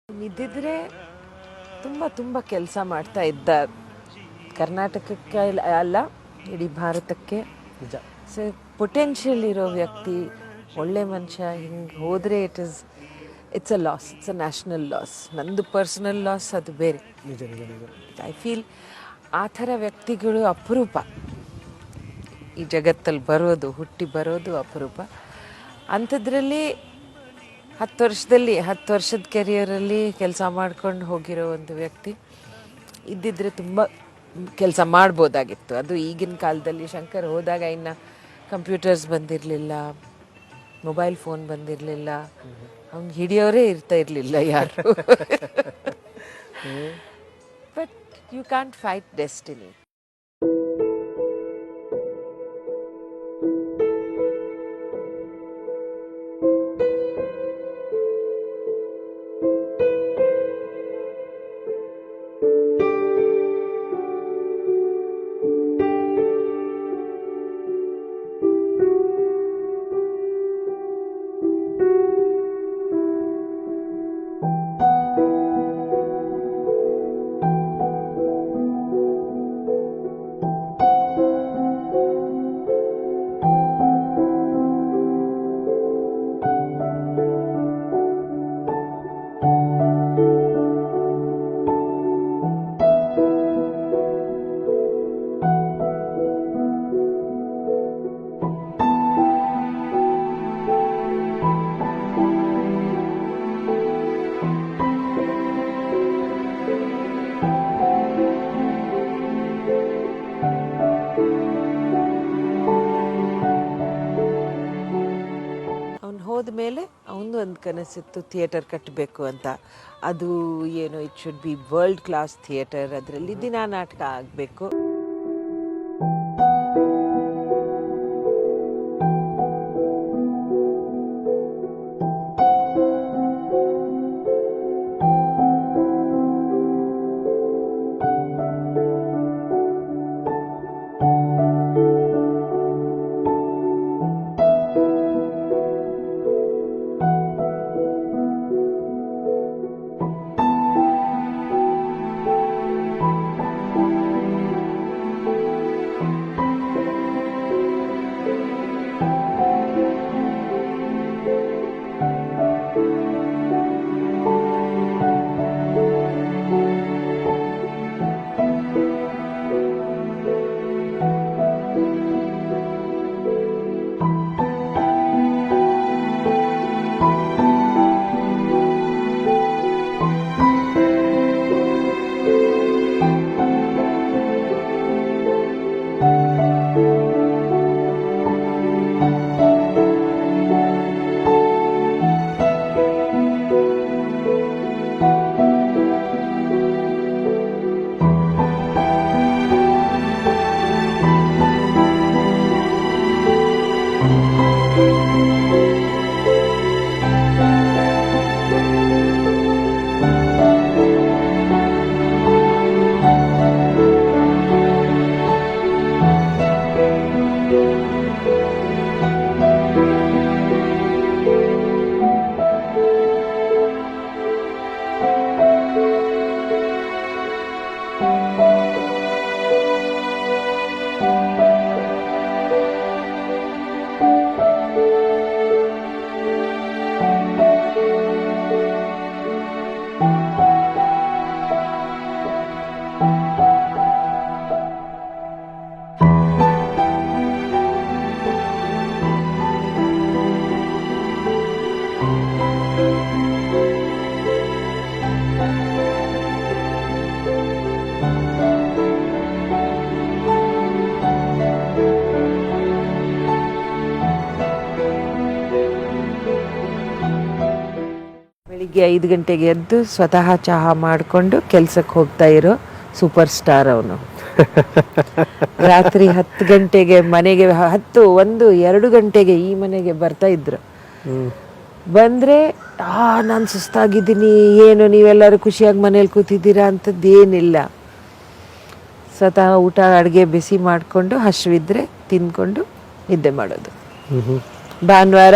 ಇದ್ದಿದ್ರೆ ತುಂಬ ತುಂಬ ಕೆಲಸ ಮಾಡ್ತಾ ಇದ್ದ, ಕರ್ನಾಟಕಕ್ಕೆ ಅಲ್ಲ ಇಡೀ ಭಾರತಕ್ಕೆ. ನಿಜ. ಸೊ ಪೊಟೆನ್ಷಿಯಲ್ ಇರೋ ವ್ಯಕ್ತಿ, ಒಳ್ಳೆ ಮನುಷ್ಯ, ಹಿಂಗೆ ಹೋದರೆ it's a loss, it's a national loss. ನಂದು ಪರ್ಸನಲ್ ಲಾಸ್ ಅದು ಬೇರೆ. ನಿಜ ನಿಜ ನಿಜ. ಐ ಫೀಲ್ ಆ ಥರ ವ್ಯಕ್ತಿಗಳು ಅಪರೂಪ ಈ ಜಗತ್ತಲ್ಲಿ ಬರೋದು, ಹುಟ್ಟಿ ಬರೋದು ಅಪರೂಪ. ಅಂಥದ್ರಲ್ಲಿ 10 ವರ್ಷದ ಕೆರಿಯರಲ್ಲಿ ಕೆಲಸ ಮಾಡ್ಕೊಂಡು ಹೋಗಿರೋ ಒಂದು ವ್ಯಕ್ತಿ ಇದ್ದಿದ್ರೆ ತುಂಬ ಕೆಲಸ ಮಾಡ್ಬೋದಾಗಿತ್ತು. ಅದು ಈಗಿನ ಕಾಲದಲ್ಲಿ ಶಂಕರ್ ಹೋದಾಗ ಇನ್ನು ಕಂಪ್ಯೂಟರ್ಸ್ ಬಂದಿರಲಿಲ್ಲ, ಮೊಬೈಲ್ ಫೋನ್ ಬಂದಿರಲಿಲ್ಲ, ಅವ್ನು ಹಿಡಿಯೋರೇ ಇರಲಿಲ್ಲ ಯಾರು. But you can't fight destiny. ಹೋದ್ಮೇಲೆ ಅವನು ಒಂದು ಕನಸಿತ್ತು ಥಿಯೇಟರ್ ಕಟ್ಟಬೇಕು ಅಂತ. ಅದು ಏನು, it should be world class theatre, ಅದರಲ್ಲಿ ದಿನಾ ನಾಟಕ ಆಗಬೇಕು. ಬೆಳಿಗ್ಗೆ 5 ಗಂಟೆಗೆ ಎದ್ದು ಸ್ವತಃ ಚಹಾ ಮಾಡಿಕೊಂಡು ಕೆಲಸಕ್ಕೆ ಹೋಗ್ತಾ ಇರೋ ಸೂಪರ್ ಸ್ಟಾರ್ ಅವನು. ರಾತ್ರಿ 10 ಗಂಟೆಗೆ ಮನೆಗೆ 10, 1, 2 ಗಂಟೆಗೆ ಈ ಮನೆಗೆ ಬರ್ತಾ ಇದ್ರು. ಬಂದರೆ ನಾನು ಸುಸ್ತಾಗಿದ್ದೀನಿ, ಏನು ನೀವೆಲ್ಲರೂ ಖುಷಿಯಾಗಿ ಮನೇಲಿ ಕೂತಿದ್ದೀರಾ ಅಂಥದ್ದೇನಿಲ್ಲ. ಸ್ವತಃ ಊಟ ಅಡುಗೆ ಬಿಸಿ ಮಾಡಿಕೊಂಡು ಹಸಿವಿದ್ರೆ ತಿಂದ್ಕೊಂಡು ನಿದ್ದೆ ಮಾಡೋದು. ಭಾನುವಾರ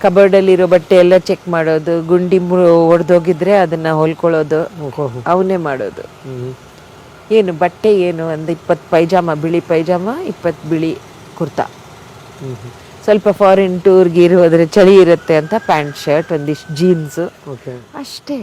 ಕಬೋರ್ಡಲ್ಲಿರೋ ಬಟ್ಟೆ ಎಲ್ಲ ಚೆಕ್ ಮಾಡೋದು, ಗುಂಡಿ ಒಡೆದೋಗಿದ್ರೆ ಅದನ್ನ ಹೊಲ್ಕೊಳ್ಳೋದು, ಅವನೇ ಮಾಡೋದು. ಏನು ಬಟ್ಟೆ ಏನು, ಒಂದು 20 ಪೈಜಾಮ, ಬಿಳಿ ಪೈಜಾಮ, 20 ಬಿಳಿ ಕುರ್ತಾ. ಸ್ವಲ್ಪ ಫಾರಿನ್ ಟೂರ್ ಗೀರ್ ಹೋದ್ರೆ ಚಳಿ ಇರುತ್ತೆ ಅಂತ ಪ್ಯಾಂಟ್ ಶರ್ಟ್, ಒಂದಿಷ್ಟು ಜೀನ್ಸು, ಅಷ್ಟೇ.